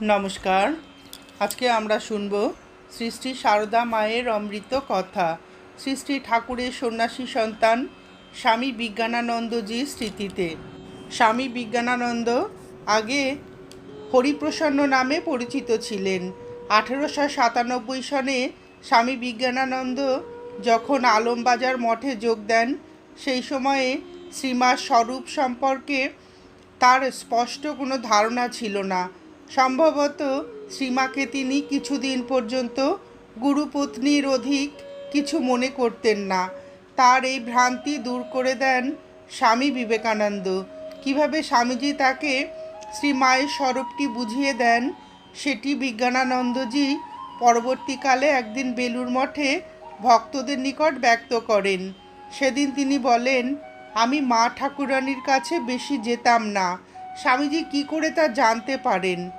নমস্কার। আজকে আমরা শুনব শ্রী শ্রী সারদা মায়ের অমৃত কথা। শ্রী শ্রী ঠাকুরের সন্ন্যাসী সন্তান স্বামী বিজ্ঞানানন্দজির স্মৃতিতে। স্বামী বিজ্ঞানানন্দ আগে হরিপ্রসন্ন নামে পরিচিত ছিলেন। 1897 সনে স্বামী বিজ্ঞানানন্দ যখন আলমবাজার মঠে যোগ দেন, সেই সময়ে শ্রীমার স্বরূপ সম্পর্কে তার স্পষ্ট কোনো ধারণা ছিল না। সম্ভবত শ্রীমাকে তিনি কিছুদিন পর্যন্ত গুরুপত্নীর অধিক কিছু মনে করতেন না। তার এই ভ্রান্তি দূর করে দেন স্বামী বিবেকানন্দ। কিভাবে স্বামীজি তাকে শ্রীমায়ের স্বরূপটি বুঝিয়ে দেন, সেটি বিজ্ঞানানন্দজি পরবর্তীকালে একদিন বেলুড় মঠে ভক্তদের নিকট ব্যক্ত করেন। সেদিন তিনি বলেন, আমি মা ঠাকুরানীর কাছে বেশি যেতাম না। স্বামীজি কী করে তা জানতে পারেন?